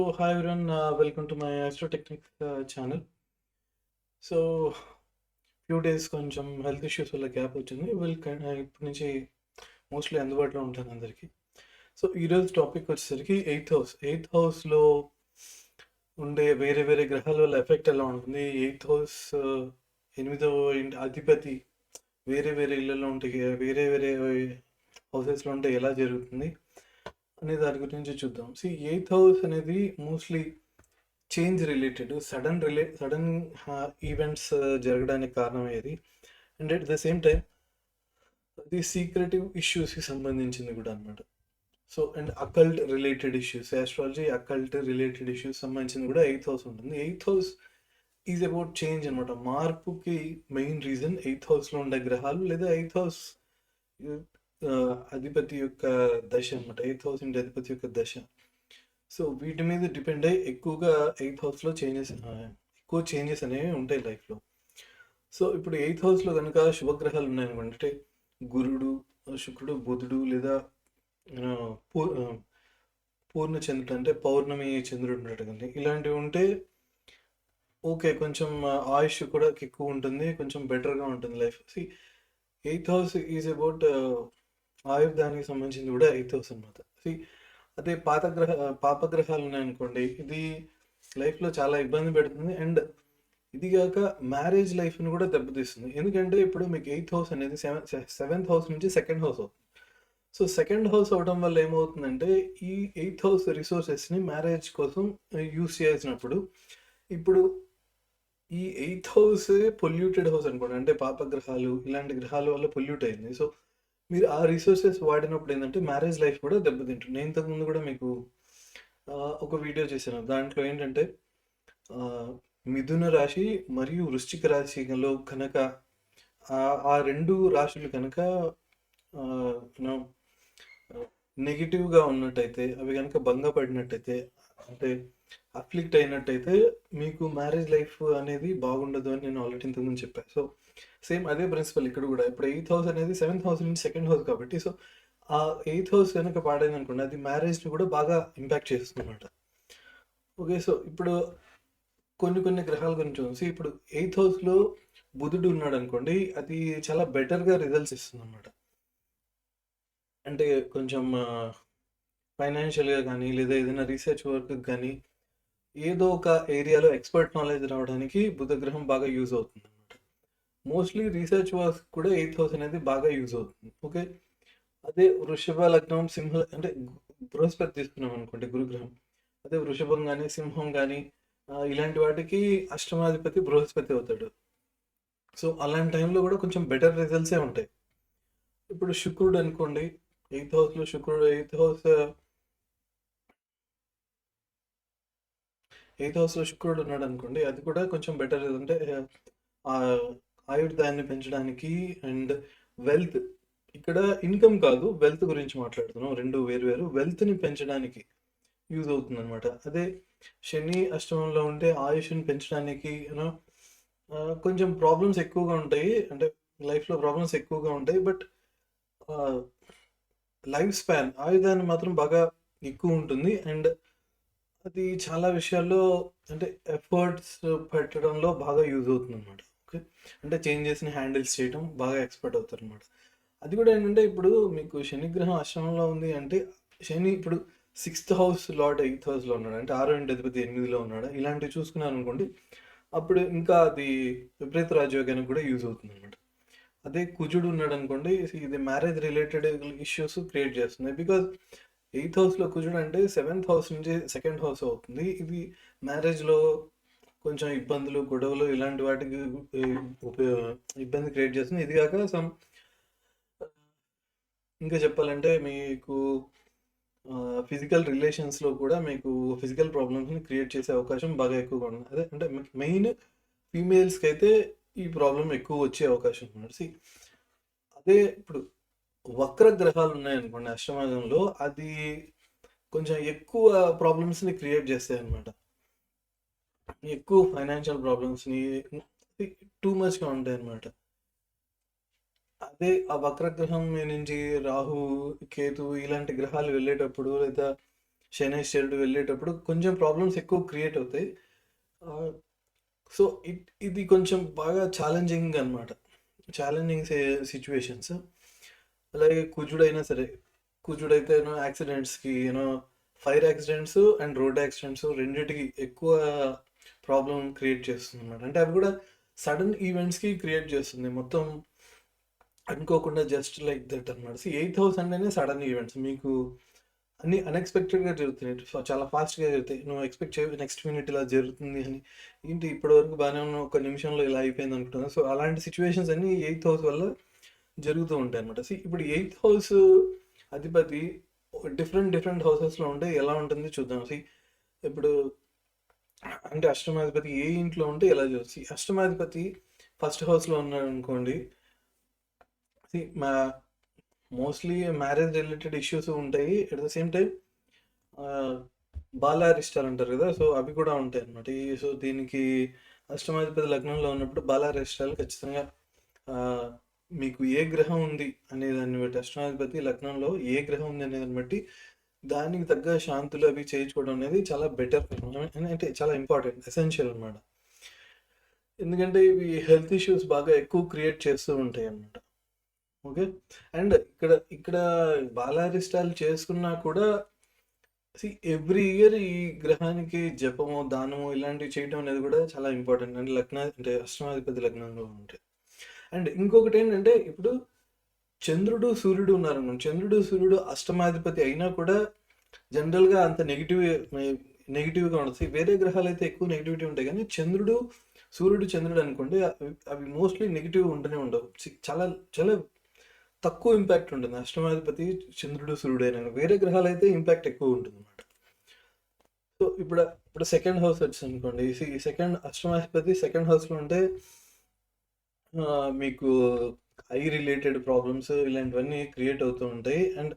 So, hi everyone, welcome to my Astro Techniques channel. So, few days కొంచెం health issues వల్ల gap వచ్చింది. ఇప్పటి నుంచి మోస్ట్లీ అందుబాటులో ఉంటాను అందరికీ. సో, ఈరోజు టాపిక్ వచ్చేసరికి ఎయిత్ హౌస్లో ఉండే వేరే వేరే గ్రహాల వల్ల ఎఫెక్ట్ ఎలా ఉంటుంది. ఎయిత్ హౌస్ ఎనిమిదవ ఇంటి అధిపతి వేరే వేరే ఇళ్ళలో ఉంటే వేరే వేరే హౌసెస్లో ఉంటే ఎలా జరుగుతుంది అనే దాని గురించి చూద్దాం. ఎయిత్ హౌస్ అనేది mostly change related sudden events జరగడానికి కారణం ఏది, and at the same time అది సీక్రెటివ్ ఇష్యూస్కి సంబంధించింది కూడా అనమాట. So and occult related issues, astrology occult related issues సంబంధించింది కూడా ఎయిత్ హౌస్ ఉంటుంది. Eighth house is about change అనమాట. మార్పుకి మెయిన్ రీజన్ ఎయిత్ హౌస్లో ఉండే గ్రహాలు లేదా ఎయిత్ హౌస్ అధిపతి యొక్క దశ అనమాట. ఎయిత్ హౌస్ ఇంటి అధిపతి యొక్క దశ. సో వీటి మీద డిపెండ్ అయ్యి ఎక్కువగా ఎయిత్ హౌస్లో ఎక్కువ చేంజెస్ అనేవి ఉంటాయి లైఫ్లో. సో ఇప్పుడు ఎయిత్ హౌస్లో కనుక శుభగ్రహాలు ఉన్నాయనుకోండి, అంటే గురుడు, శుక్రుడు, బుధుడు లేదా పూర్ణ చంద్రుడు అంటే పౌర్ణమి చంద్రుడు ఉంటాడు కానీ ఇలాంటివి ఉంటే ఓకే, కొంచెం ఆయుష్ కూడా ఎక్కువ ఉంటుంది, కొంచెం బెటర్గా ఉంటుంది life. Eighth house is about ఆయుర్దానికి సంబంధించింది కూడా ఎయిత్ హౌస్ అనమాట. అదే పాపగ్రహాలు ఉన్నాయనుకోండి, ఇది లైఫ్లో చాలా ఇబ్బంది పెడుతుంది. అండ్ ఇది కాక మ్యారేజ్ లైఫ్ని కూడా దెబ్బతీస్తుంది. ఎందుకంటే ఇప్పుడు మీకు ఎయిత్ హౌస్ అనేది సెవెంత్ హౌస్ నుంచి సెకండ్ హౌస్ అవుతుంది. సో సెకండ్ హౌస్ అవడం వల్ల ఏమవుతుందంటే ఈ ఎయిత్ హౌస్ రిసోర్సెస్ని మ్యారేజ్ కోసం యూస్ చేసినప్పుడు ఇప్పుడు ఈ ఎయిత్ హౌస్ పొల్యూటెడ్ హౌస్ అనుకోండి, అంటే పాపగ్రహాలు ఇలాంటి గ్రహాల వల్ల పొల్యూట్ అయింది. సో మీరు ఆ రిసోర్సెస్ వాడినప్పుడు ఏంటంటే మ్యారేజ్ లైఫ్ కూడా దెబ్బతింటుంది. నేను ఇంతకుముందు కూడా మీకు ఒక వీడియో చేశాను. దాంట్లో ఏంటంటే మిథున రాశి మరియు వృశ్చిక రాశిలో కనుక ఆ రెండు రాశులు కనుక నెగిటివ్గా ఉన్నట్టయితే, అవి కనుక భంగపడినట్టయితే, అంటే అఫ్లిక్ట్ అయినట్టయితే మీకు మ్యారేజ్ లైఫ్ అనేది బాగుండదు అని నేను ఆల్రెడీ ఇంతకుముందు చెప్పాను. సో సేమ్ అదే ప్రిన్సిపల్ ఇక్కడ కూడా. ఇప్పుడు ఎయిత్ హౌస్ అనేది సెవెంత్ హౌస్ నుంచి సెకండ్ హౌస్ కాబట్టి, సో ఆ ఎయిత్ హౌస్ కనుక పాడైంది అనుకోండి, అది మ్యారేజ్ని కూడా బాగా ఇంపాక్ట్ చేస్తుంది అనమాట. ఓకే, సో ఇప్పుడు కొన్ని గ్రహాల గురించి ఉంది. ఇప్పుడు ఎయిత్ హౌస్లో బుధుడు ఉన్నాడు అనుకోండి, అది చాలా బెటర్గా రిజల్ట్స్ ఇస్తుంది అనమాట. అంటే కొంచెం ఫైనాన్షియల్గా కానీ లేదా ఏదైనా రీసెర్చ్ వర్క్ కానీ ఏదో ఒక ఏరియాలో ఎక్స్పర్ట్ నాలెడ్జ్ రావడానికి బుధగ్రహం బాగా యూజ్ అవుతుంది అనమాట. మోస్ట్లీ రీసెర్చ్ వర్క్ కూడా ఎయిత్ హౌస్ అనేది బాగా యూజ్ అవుతుంది. ఓకే, అదే వృషభ లగ్నం, సింహ అంటే బృహస్పతి తీసుకున్నాం అనుకోండి, గురుగ్రహం. అదే వృషభం కానీ సింహం కానీ ఇలాంటి వాటికి అష్టమాధిపతి బృహస్పతి అవుతాడు. సో అలాంటి టైంలో కూడా కొంచెం బెటర్ రిజల్ట్సే ఉంటాయి. ఇప్పుడు శుక్రుడు అనుకోండి, ఎయిత్ హౌస్లో శుక్రుడు ఉన్నాడు అనుకోండి, అది కూడా కొంచెం బెటర్. అంటే ఆయుర్దాయాన్ని పెంచడానికి అండ్ వెల్త్, ఇక్కడ ఇన్కమ్ కాదు వెల్త్ గురించి మాట్లాడుతున్నాం, రెండు వేరు. వెల్త్ని పెంచడానికి యూజ్ అవుతుంది అనమాట. అదే శని అష్టమంలో ఉంటే ఆయుష్ని పెంచడానికి కొంచెం ప్రాబ్లమ్స్ ఎక్కువగా ఉంటాయి, అంటే లైఫ్లో ప్రాబ్లమ్స్ ఎక్కువగా ఉంటాయి. బట్ లైఫ్ స్పాన్, ఆయుధాన్ని మాత్రం బాగా ఎక్కువ ఉంటుంది. అండ్ అది చాలా విషయాల్లో అంటే ఎఫర్ట్స్ పెట్టడంలో బాగా యూజ్ అవుతుంది అనమాట. ఓకే, అంటే చేంజెస్ని హ్యాండిల్స్ చేయడం బాగా ఎక్స్పర్ట్ అవుతారు అనమాట. అది కూడా ఏంటంటే ఇప్పుడు మీకు శనిగ్రహం అష్టమంలో ఉంది అంటే, శని ఇప్పుడు సిక్స్త్ హౌస్ లార్డ్ ఎయిత్ హౌస్లో ఉన్నాడు, అంటే ఆరో ఇంటి అధిపతి ఎనిమిదిలో ఉన్నాడు, ఇలాంటివి చూసుకున్నాను అనుకోండి, అప్పుడు ఇంకా అది విపరీత రాజయోగానికి కూడా యూజ్ అవుతుంది అనమాట. అదే కుజుడు ఉన్నాడు అనుకోండి, ఇది మ్యారేజ్ రిలేటెడ్ ఇష్యూస్ క్రియేట్ చేస్తుంది. బికాజ్ ఎయిత్ హౌస్లో కుజుడు అంటే సెవెంత్ హౌస్ నుంచి సెకండ్ హౌస్ అవుతుంది. ఇది మ్యారేజ్లో కొంచెం ఇబ్బందులు, గొడవలు ఇలాంటి వాటికి ఇబ్బంది క్రియేట్ చేస్తుంది. ఇది కాక ఇంకా చెప్పాలంటే మీకు ఫిజికల్ రిలేషన్స్లో కూడా మీకు ఫిజికల్ ప్రాబ్లమ్స్ని క్రియేట్ చేసే అవకాశం బాగా ఎక్కువగా ఉంది. అదే అంటే మెయిన్ ఫీమేల్స్కి అయితే ఈ ప్రాబ్లం ఎక్కువ వచ్చే అవకాశం ఉంది. అదే ఇప్పుడు వక్ర గ్రహాలు ఉన్నాయనుకోండి అష్టమాగంలో, అది కొంచెం ఎక్కువ ప్రాబ్లమ్స్ని క్రియేట్ చేస్తాయి అనమాట. ఎక్కువ ఫైనాన్షియల్ ప్రాబ్లమ్స్ని టూ మచ్గా ఉంటాయి అనమాట. అదే ఆ వక్రగ్రహం నుంచి రాహు, కేతు ఇలాంటి గ్రహాలు వెళ్ళేటప్పుడు లేదా శనైశ్చరుడు వెళ్ళేటప్పుడు కొంచెం ప్రాబ్లమ్స్ ఎక్కువ క్రియేట్ అవుతాయి. సో ఇది కొంచెం బాగా ఛాలెంజింగ్ అనమాట. Challenging situations. అలాగే కుజుడైనా సరే, కుజుడైతే యాక్సిడెంట్స్కి fire accidents and road accidents రెండింటికి ఎక్కువ ప్రాబ్లం క్రియేట్ చేస్తుంది అనమాట. అంటే అవి కూడా సడన్ ఈవెంట్స్కి క్రియేట్ చేస్తుంది, మొత్తం అనుకోకుండా, జస్ట్ లైక్ దట్ అనమాట. 8th హౌస్ అంటేనే సడన్ ఈవెంట్స్, మీకు అన్ని అన్ఎక్స్పెక్టెడ్గా జరుగుతున్నాయి. సో చాలా ఫాస్ట్గా జరుగుతాయి, నువ్వు ఎక్స్పెక్ట్ చేయవు నెక్స్ట్ మినిట్ ఇలా జరుగుతుంది అని. ఏంటి ఇప్పటి వరకు బాగానే ఉన్న ఒక నిమిషంలో ఇలా అయిపోయింది అనుకుంటున్నాను. సో అలాంటి సిచ్యువేషన్స్ అన్ని 8th హౌస్ వల్ల జరుగుతూ ఉంటాయి అనమాట. ఇప్పుడు 8th హౌస్ అధిపతి డిఫరెంట్ హౌసెస్లో ఉంటే ఎలా ఉంటుంది చూద్దాం. ఇప్పుడు అంటే అష్టమాధిపతి ఏ ఇంట్లో ఉంటే ఎలా చూసి, అష్టమాధిపతి ఫస్ట్ హౌస్లో ఉన్నాడు అనుకోండి, మా మోస్ట్లీ మ్యారేజ్ రిలేటెడ్ ఇష్యూస్ ఉంటాయి. అట్ ద సేమ్ టైం బాలారిష్టాలు అంటారు కదా, సో అవి కూడా ఉంటాయి అనమాట. సో దీనికి అష్టమాధిపతి లగ్నంలో ఉన్నప్పుడు బాలారిష్టాలు ఖచ్చితంగా మీకు ఏ గ్రహం ఉంది అనే దాన్ని బట్టి, అష్టమాధిపతి లగ్నంలో ఏ గ్రహం ఉంది అనే దాన్ని బట్టి దానికి తగ్గ శాంతులు అవి చేయించుకోవడం అనేది చాలా బెటర్, అంటే చాలా ఇంపార్టెంట్, ఎసెన్షియల్ అనమాట. ఎందుకంటే ఇవి హెల్త్ ఇష్యూస్ బాగా ఎక్కువ క్రియేట్ చేస్తూ ఉంటాయి అన్నమాట. ఓకే, అండ్ ఇక్కడ బాలారిష్టాలు చేసుకున్నా కూడా ఎవ్రీ ఇయర్ ఈ గ్రహానికి జపము, దానము ఇలాంటివి చేయడం అనేది కూడా చాలా ఇంపార్టెంట్, అంటే అంటే అష్టమాధిపతి లగ్నంలో ఉంటాయి. అండ్ ఇంకొకటి ఏంటంటే, ఇప్పుడు చంద్రుడు సూర్యుడు ఉన్నారు, చంద్రుడు సూర్యుడు అష్టమాధిపతి అయినా కూడా జనరల్గా అంత నెగిటివ్గా ఉంటుంది. వేరే గ్రహాలు అయితే ఎక్కువ నెగిటివిటీ ఉంటాయి, కానీ సూర్యుడు అనుకోండి, అవి మోస్ట్లీ నెగిటివ్ ఉంటూనే ఉండవు. చాలా చాలా తక్కువ ఇంపాక్ట్ ఉంటుంది అష్టమాధిపతి చంద్రుడు సూర్యుడు అయినా. వేరే గ్రహాలు అయితే ఇంపాక్ట్ ఎక్కువ ఉంటుంది అనమాట. సో ఇప్పుడు సెకండ్ హౌస్ వచ్చింది అనుకోండి, ఈ అష్టమాధిపతి సెకండ్ హౌస్లో ఉంటే మీకు ఐ రిలేటెడ్ ప్రాబ్లమ్స్ ఇలాంటివన్నీ క్రియేట్ అవుతూ ఉంటాయి. అండ్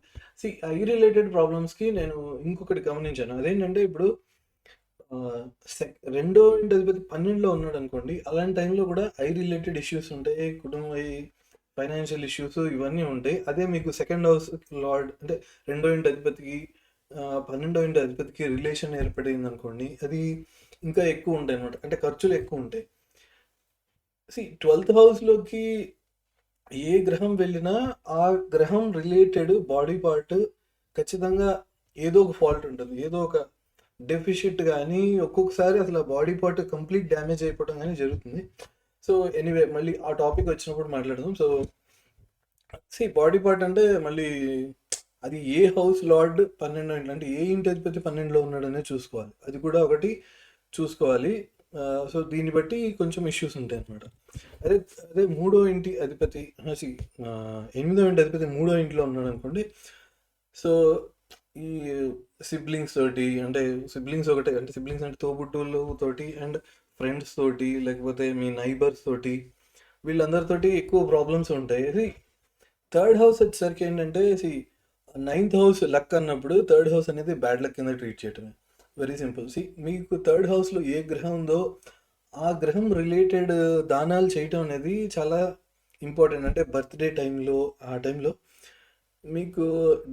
ఐ రిలేటెడ్ ప్రాబ్లమ్స్కి నేను ఇంకొకటి గమనించాను, అదేంటంటే ఇప్పుడు రెండో ఇంటి అధిపతి 12లో ఉన్నాడు అనుకోండి, అలాంటి టైంలో కూడా ఐ రిలేటెడ్ ఇష్యూస్ ఉంటాయి, కుటుంబ ఫైనాన్షియల్ ఇష్యూస్ ఇవన్నీ ఉంటాయి. అదే మీకు సెకండ్ హౌస్ లార్డ్ అంటే రెండో ఇంటి అధిపతికి 12వ ఇంటి అధిపతికి రిలేషన్ ఏర్పడింది అనుకోండి, అది ఇంకా ఎక్కువ ఉంటాయి అనమాట, అంటే ఖర్చులు ఎక్కువ ఉంటాయి. 12th హౌస్లోకి ఏ గ్రహం వెళ్ళినా ఆ గ్రహం రిలేటెడ్ బాడీ పార్ట్ ఖచ్చితంగా ఏదో ఒక ఫాల్ట్ ఉంటుంది, ఏదో ఒక డెఫిషిట్ కానీ, ఒక్కొక్కసారి అసలు బాడీ పార్ట్ కంప్లీట్ డ్యామేజ్ అయిపోవడం కానీ జరుగుతుంది. సో ఎనీవే, మళ్ళీ ఆ టాపిక్ వచ్చినప్పుడు మాట్లాడదాం. సో బాడీ పార్ట్ అంటే మళ్ళీ అది ఏ హౌస్ లార్డ్ 12 అంటే ఏ ఇంటి అధిపతి 12లో ఉన్నాడనే చూసుకోవాలి, అది కూడా ఒకటి చూసుకోవాలి. సో దీన్ని బట్టి కొంచెం ఇష్యూస్ ఉంటాయి అనమాట. అదే మూడో ఇంటి అధిపతి 8వ ఇంటి అధిపతి 3వ ఇంట్లో ఉన్నాడు అనుకోండి, సో ఈ సిబ్లింగ్స్ తోటి, అంటే సిబ్లింగ్స్ ఒకటే, అంటే సిబ్లింగ్స్ అంటే తోబుట్టువులు తోటి అండ్ ఫ్రెండ్స్ తోటి, లేకపోతే మీ నైబర్స్ తోటి, వీళ్ళందరితోటి ఎక్కువ ప్రాబ్లమ్స్ ఉంటాయి. థర్డ్ హౌస్ వచ్చేసరికి ఏంటంటే 9th హౌస్ లక్ అన్నప్పుడు థర్డ్ హౌస్ అనేది బ్యాడ్ లక్ కింద ట్రీట్ చేయటమే. Very simple. మీకు థర్డ్ హౌస్లో ఏ గ్రహం ఉందో ఆ గ్రహం రిలేటెడ్ దానాలు చేయటం అనేది చాలా ఇంపార్టెంట్. అంటే బర్త్డే టైంలో, ఆ టైంలో మీకు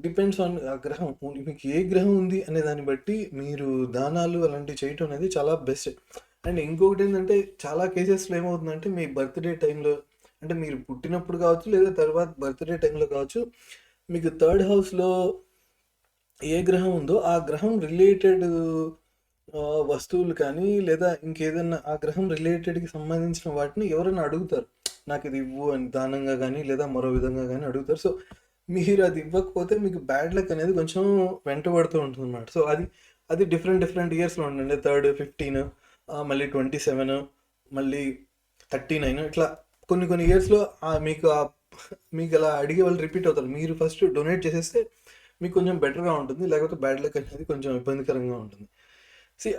డిపెండ్స్ ఆన్ ఆ గ్రహం, మీకు ఏ గ్రహం ఉంది అనే దాన్ని బట్టి మీరు దానాలు అలాంటివి చేయటం అనేది చాలా బెస్ట్. అండ్ ఇంకొకటి ఏంటంటే, చాలా కేసెస్లో ఏమవుతుందంటే, మీ బర్త్డే టైంలో, అంటే మీరు పుట్టినప్పుడు కావచ్చు లేదా తర్వాత బర్త్డే టైంలో కావచ్చు, మీకు థర్డ్ హౌస్లో ఏ గ్రహం ఉందో ఆ గ్రహం రిలేటెడ్ వస్తువులు కానీ, లేదా ఇంకేదన్నా ఆ గ్రహం రిలేటెడ్కి సంబంధించిన వాటిని ఎవరైనా అడుగుతారు, నాకు ఇది ఇవ్వు అని దానంగా కానీ లేదా మరో విధంగా కానీ అడుగుతారు. సో మీరు అది ఇవ్వకపోతే మీకు బ్యాడ్ లక్ అనేది కొంచెం వెంటబడుతూ ఉంటుంది అన్నమాట. సో అది డిఫరెంట్ ఇయర్స్లో ఉండండి. 3rd 15 మళ్ళీ 27 మళ్ళీ 39 ఇట్లా కొన్ని ఇయర్స్లో మీకు అలా అడిగే వాళ్ళు రిపీట్ అవుతారు. మీరు ఫస్ట్ డొనేట్ చేసేస్తే మీకు కొంచెం బెటర్గా ఉంటుంది, లేకపోతే బ్యాడ్ లక్ అనేది కొంచెం ఇబ్బందికరంగా ఉంటుంది.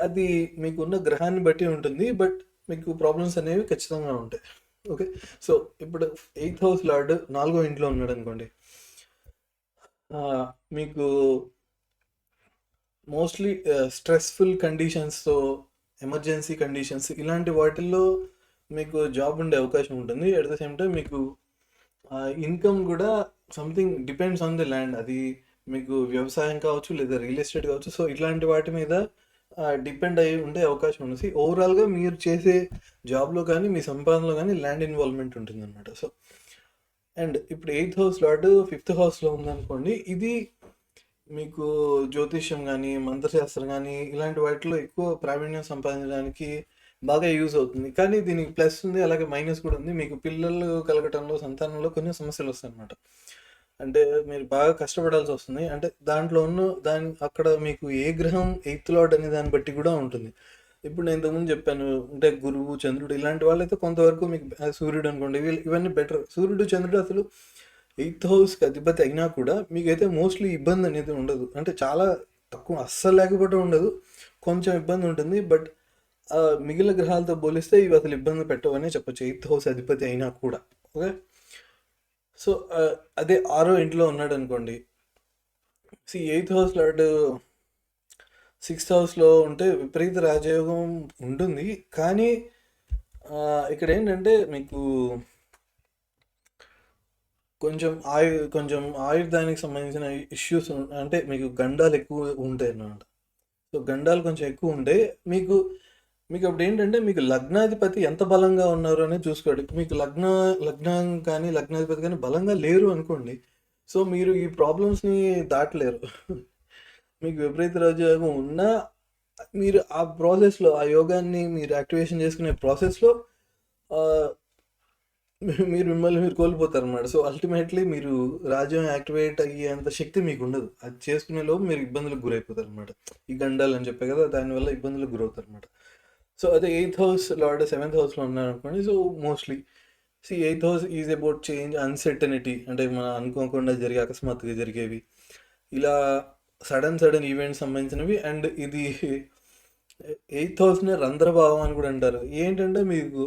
అది మీకున్న గ్రహాన్ని బట్టి ఉంటుంది, బట్ మీకు ప్రాబ్లమ్స్ అనేవి ఖచ్చితంగా ఉంటాయి. ఓకే, సో ఇప్పుడు 8th హౌస్ లార్డ్ 4వ ఇంట్లో ఉన్నాడు అనుకోండి, మీకు మోస్ట్లీ స్ట్రెస్ఫుల్ కండిషన్స్తో, ఎమర్జెన్సీ కండిషన్స్ ఇలాంటి వాటిల్లో మీకు జాబ్ ఉండే అవకాశం ఉంటుంది. అట్ ద సేమ్ టైం మీకు ఇన్కమ్ కూడా something depends on the land. అది మీకు వ్యవసాయం కావచ్చు లేదా రియల్ ఎస్టేట్ కావచ్చు. సో ఇట్లాంటి వాటి మీద డిపెండ్ అయ్యి ఉండే అవకాశం ఉంది. ఓవరాల్గా మీరు చేసే జాబ్లో కానీ మీ సంపాదనలో కానీ ల్యాండ్ ఇన్వాల్వ్మెంట్ ఉంటుంది అనమాట. సో అండ్ ఇప్పుడు 8th హౌస్ లార్డ్ 5th హౌస్లో ఉందనుకోండి, ఇది మీకు జ్యోతిష్యం కానీ మంత్రశాస్త్రం కానీ ఇలాంటి వాటిలో ఎక్కువ ప్రావీణ్యం సంపాదించడానికి బాగా యూజ్ అవుతుంది. కానీ దీనికి ప్లస్ ఉంది, అలాగే మైనస్ కూడా ఉంది. మీకు పిల్లలు కలగటంలో సంతానంలో కొన్ని సమస్యలు వస్తాయి అన్నమాట. అంటే మీరు బాగా కష్టపడాల్సి వస్తుంది. అంటే దాంట్లో ఉన్న అక్కడ మీకు ఏ గ్రహం 8th లార్డ్ అనే దాన్ని బట్టి కూడా ఉంటుంది. ఇప్పుడు నేను ఇంతకుముందు చెప్పాను, అంటే గురువు చంద్రుడు ఇలాంటి వాళ్ళైతే కొంతవరకు మీకు సూర్యుడు అనుకోండి, ఇవన్నీ బెటర్. సూర్యుడు చంద్రుడు అసలు 8th హౌస్కి అధిపతి అయినా కూడా మీకైతే మోస్ట్లీ ఇబ్బంది అనేది ఉండదు. అంటే చాలా తక్కువ, అస్సలు లేకపోవడం ఉండదు, కొంచెం ఇబ్బంది ఉంటుంది. బట్ మిగిలిన గ్రహాలతో పోలిస్తే ఇవి అసలు ఇబ్బంది పెట్టవనే చెప్పొచ్చు, 8th హౌస్ అధిపతి అయినా కూడా. ఓకే, సో అదే 6వ ఇంట్లో ఉన్నాడు అనుకోండి. 8th హౌస్ లార్డ్ 6th హౌస్లో ఉంటే విపరీత రాజయోగం ఉంటుంది. కానీ ఇక్కడ ఏంటంటే మీకు కొంచెం ఆయుర్దానికి సంబంధించిన ఇష్యూస్, అంటే మీకు గండాలు ఎక్కువ ఉంటాయి అన్నమాట. సో గండాలు కొంచెం ఎక్కువ ఉంటాయి. మీకు అప్పుడు ఏంటంటే మీకు లగ్నాధిపతి ఎంత బలంగా ఉన్నారు అనేది చూసుకోండి. మీకు లగ్నం కానీ లగ్నాధిపతి కానీ బలంగా లేరు అనుకోండి, సో మీరు ఈ ప్రాబ్లమ్స్ని దాటలేరు. మీకు విపరీత రాజయోగం ఉన్నా మీరు ఆ ప్రాసెస్లో, ఆ యోగాన్ని మీరు యాక్టివేషన్ చేసుకునే ప్రాసెస్లో మిమ్మల్ని మీరు కోల్పోతారు అన్నమాట. సో అల్టిమేట్లీ మీరు రాజ్యం యాక్టివేట్ అయ్యేంత శక్తి మీకు ఉండదు. అది చేసుకునే లోపు మీరు ఇబ్బందులకు గురైపోతారు అనమాట. ఈ గండాలు అని చెప్పే కదా, దానివల్ల ఇబ్బందులకు గురవుతారు అనమాట. సో అదే 8th హౌస్ లార్డ్ 7th హౌస్లో ఉన్నారనుకోండి. So mostly 8th house is about change, uncertainty, అంటే మనం అనుకోకుండా అకస్మాత్తుగా జరిగేవి, ఇలా సడన్ ఈవెంట్స్ సంబంధించినవి. అండ్ ఇది 8th హౌస్ని రంధ్రభావం అని కూడా అంటారు. ఏంటంటే మీకు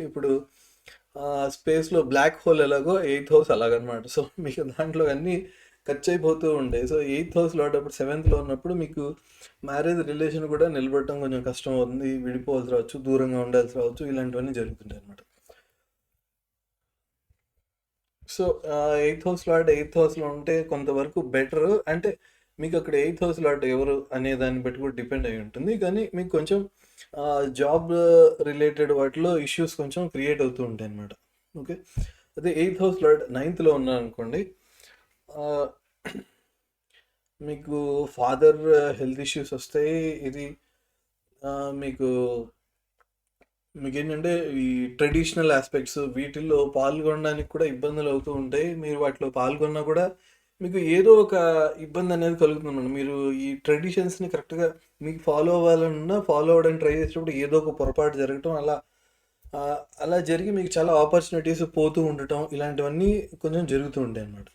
ఇప్పుడు స్పేస్లో బ్లాక్ హోల్ ఎలాగో 8th హౌస్ అలాగనమాట. సో మీకు దాంట్లో అన్నీ ఖర్చు అయిపోతూ ఉంటాయి. సో 8th హౌస్లో అప్పుడు 7thలో ఉన్నప్పుడు మీకు మ్యారేజ్ రిలేషన్ కూడా నిలబడటం కొంచెం కష్టం అవుతుంది, విడిపోవాల్సి రావచ్చు, దూరంగా ఉండాల్సి రావచ్చు, ఇలాంటివన్నీ జరుగుతుంటాయి అనమాట. So 8th house lord 8th హౌస్లో ఉంటే కొంతవరకు బెటర్. అంటే మీకు అక్కడ 8th హౌస్ లార్డ్ ఎవరు అనే దాన్ని బట్టి కూడా డిపెండ్ అయి ఉంటుంది. కానీ మీకు కొంచెం జాబ్ రిలేటెడ్ వాటిలో ఇష్యూస్ కొంచెం క్రియేట్ అవుతూ ఉంటాయి అన్నమాట. ఓకే, అదే 8th హౌస్ లార్డ్ 9thలో ఉన్నారనుకోండి, మీకు ఫాదర్ హెల్త్ ఇష్యూస్ వస్తాయి. ఇది మీకు ఏంటంటే ఈ ట్రెడిషనల్ ఆస్పెక్ట్స్ వీటిల్లో పాల్గొనడానికి కూడా ఇబ్బందులు అవుతూ ఉంటాయి. మీరు వాటిలో పాల్గొన్నా కూడా మీకు ఏదో ఒక ఇబ్బంది అనేది కలుగుతుందన్నమాట. మీరు ఈ ట్రెడిషన్స్ని కరెక్ట్గా మీకు ఫాలో అవ్వాలన్నా ఫాలో అవ్వడానికి ట్రై చేసేటప్పుడు ఏదో ఒక పొరపాటు జరగటం, అలా జరిగి మీకు చాలా ఆపర్చునిటీస్ పోతూ ఉండటం, ఇలాంటివన్నీ కొంచెం జరుగుతూ ఉంటాయి అన్నమాట.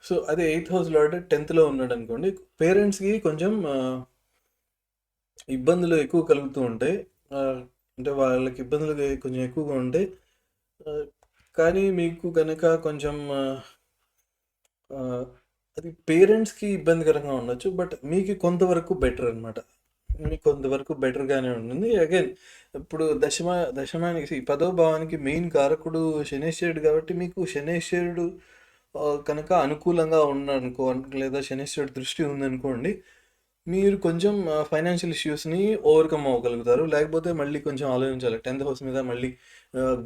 సో అదే 8th హౌస్ లార్డ్ 10thలో ఉన్నాడు అనుకోండి, పేరెంట్స్కి కొంచెం ఇబ్బందులు ఎక్కువ కలుగుతూ ఉంటాయి. అంటే వాళ్ళకి ఇబ్బందులు కొంచెం ఎక్కువగా ఉంటాయి. కానీ మీకు కనుక కొంచెం అది పేరెంట్స్కి ఇబ్బందికరంగా ఉండొచ్చు, బట్ మీకు కొంతవరకు బెటర్ అనమాట. మీకు కొంతవరకు బెటర్గానే ఉంటుంది. అగైన్ ఇప్పుడు దశమానికి 10వ భావానికి మెయిన్ కారకుడు శనేశ్వరుడు కాబట్టి మీకు శనేశ్వరుడు కనుక అనుకూలంగా ఉన్నాడనుకో, లేదా శనేశ్వరుడు దృష్టి ఉందనుకోండి, మీరు కొంచెం ఫైనాన్షియల్ ఇష్యూస్ని ఓవర్కమ్ అవ్వగలుగుతారు. లేకపోతే మళ్ళీ కొంచెం ఆలోచించాలి. 10th హౌస్ మీద మళ్ళీ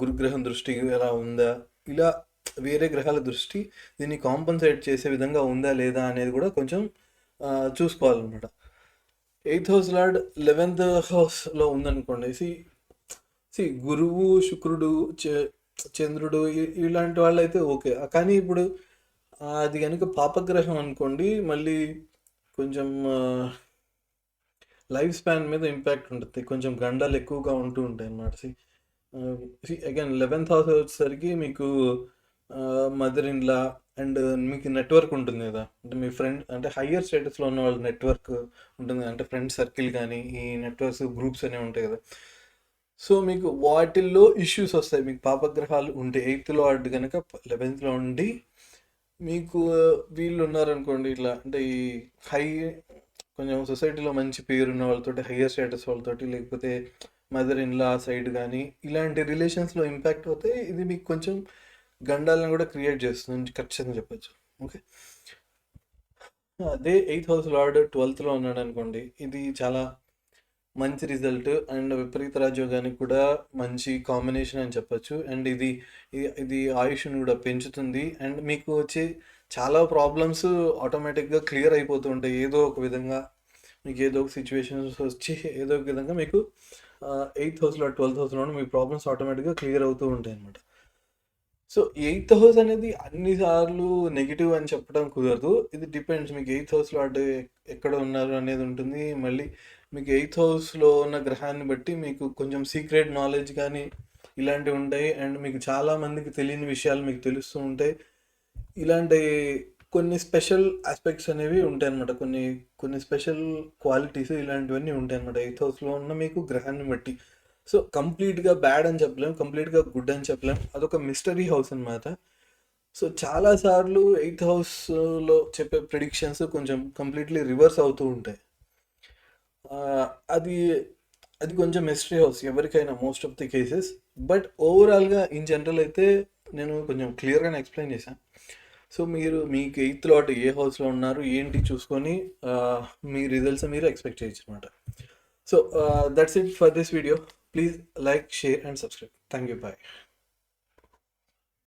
గురుగ్రహం దృష్టి ఎలా ఉందా, ఇలా వేరే గ్రహాల దృష్టి దీన్ని కాంపన్సేట్ చేసే విధంగా ఉందా లేదా అనేది కూడా కొంచెం చూసుకోవాలన్నమాట. 8th హౌస్ లార్డ్ 11th హౌస్లో ఉందనుకోండి, గురువు శుక్రుడు చంద్రుడు ఇలాంటి వాళ్ళు అయితే ఓకే. కానీ ఇప్పుడు అది కనుక పాపగ్రహం అనుకోండి, మళ్ళీ కొంచెం లైఫ్ స్పాన్ మీద ఇంపాక్ట్ ఉంటుంది. కొంచెం గండాలు ఎక్కువగా ఉంటూ ఉంటాయి అన్నమాట. అగైన్ 11th హౌస్ వచ్చేసరికి మీకు మదర్ ఇన్ లా అండ్ మీకు నెట్వర్క్ ఉంటుంది కదా, అంటే మీ ఫ్రెండ్, అంటే హయ్యర్ స్టేటస్లో ఉన్న వాళ్ళ నెట్వర్క్ ఉంటుంది, అంటే ఫ్రెండ్ సర్కిల్ కానీ ఈ నెట్వర్క్స్ గ్రూప్స్ అనేవి ఉంటాయి కదా. సో మీకు వాటిల్లో ఇష్యూస్ వస్తాయి. మీకు పాపగ్రహాలు ఉంటే 8th లార్డ్ కనుక 11thలో ఉండి మీకు వీళ్ళు ఉన్నారనుకోండి, ఇట్లా అంటే ఈ కొంచెం సొసైటీలో మంచి పేరున్న వాళ్ళతోటి, హయ్యర్ స్టేటస్ వాళ్ళతోటి, లేకపోతే మదర్ ఇన్ లా సైడ్ కానీ ఇలాంటి రిలేషన్స్లో ఇంపాక్ట్ అవుతే ఇది మీకు కొంచెం గండాలను కూడా క్రియేట్ చేస్తుంది ఖచ్చితంగా చెప్పచ్చు. ఓకే, అదే ఎయిత్ హౌస్ లార్డ్ 12th ఉన్నాడు అనుకోండి, ఇది చాలా మంచి రిజల్ట్ అండ్ విపరీత రాజయోగానికి కూడా మంచి కాంబినేషన్ అని చెప్పొచ్చు. అండ్ ఇది ఆయుష్ని కూడా పెంచుతుంది. అండ్ మీకు వచ్చే చాలా ప్రాబ్లమ్స్ ఆటోమేటిక్గా క్లియర్ అయిపోతూ ఉంటాయి. ఏదో ఒక విధంగా మీకు ఏదో ఒక సిచ్యువేషన్స్ వచ్చి ఏదో ఒక విధంగా మీకు 8th హౌస్లో 12th హౌస్లో మీ ప్రాబ్లమ్స్ ఆటోమేటిక్గా క్లియర్ అవుతూ ఉంటాయి అన్నమాట. సో ఎయిత్ హౌస్ అనేది అన్ని సార్లు నెగిటివ్ అని చెప్పడం కుదరదు. ఇది డిపెండ్స్, మీకు ఎయిత్ హౌస్లో అటు ఎక్కడ ఉన్నారు అనేది ఉంటుంది. మళ్ళీ మీకు ఎయిత్ హౌస్లో ఉన్న గ్రహాన్ని బట్టి మీకు కొంచెం సీక్రెట్ నాలెడ్జ్ కానీ ఇలాంటివి ఉంటాయి. అండ్ మీకు చాలా మందికి తెలియని విషయాలు మీకు తెలుస్తూ ఉంటాయి. ఇలాంటి కొన్ని స్పెషల్ ఆస్పెక్ట్స్ అనేవి ఉంటాయి అన్నమాట. కొన్ని కొన్ని స్పెషల్ క్వాలిటీస్ ఇలాంటివన్నీ ఉంటాయి అన్నమాట ఎయిత్ హౌస్లో ఉన్న మీకు గ్రహాన్ని బట్టి. సో కంప్లీట్గా బ్యాడ్ అని చెప్పలేం, కంప్లీట్గా గుడ్ అని చెప్పలేం. అదొక మిస్టరీ హౌస్ అన్నమాట. సో చాలాసార్లు ఎయిత్ హౌస్లో చెప్పే ప్రిడిక్షన్స్ కొంచెం కంప్లీట్లీ రివర్స్ అవుతూ ఉంటాయి. ఆ, అది అది కొంచెం మిస్టరీ హౌస్ ఎవరికైనా, most of the cases. But ఓవరాల్గా ఇన్ జనరల్ అయితే నేను కొంచెం క్లియర్గానే ఎక్స్ప్లెయిన్ చేశాను. సో మీకు ఎయిత్ లాట్ ఏ హౌస్లో ఉన్నారు ఏంటి చూసుకొని మీ రిజల్ట్స్ మీరు ఎక్స్పెక్ట్ చేయొచ్చు అనమాట. So that's it for this video. Please like, share and subscribe. Thank you. Bye.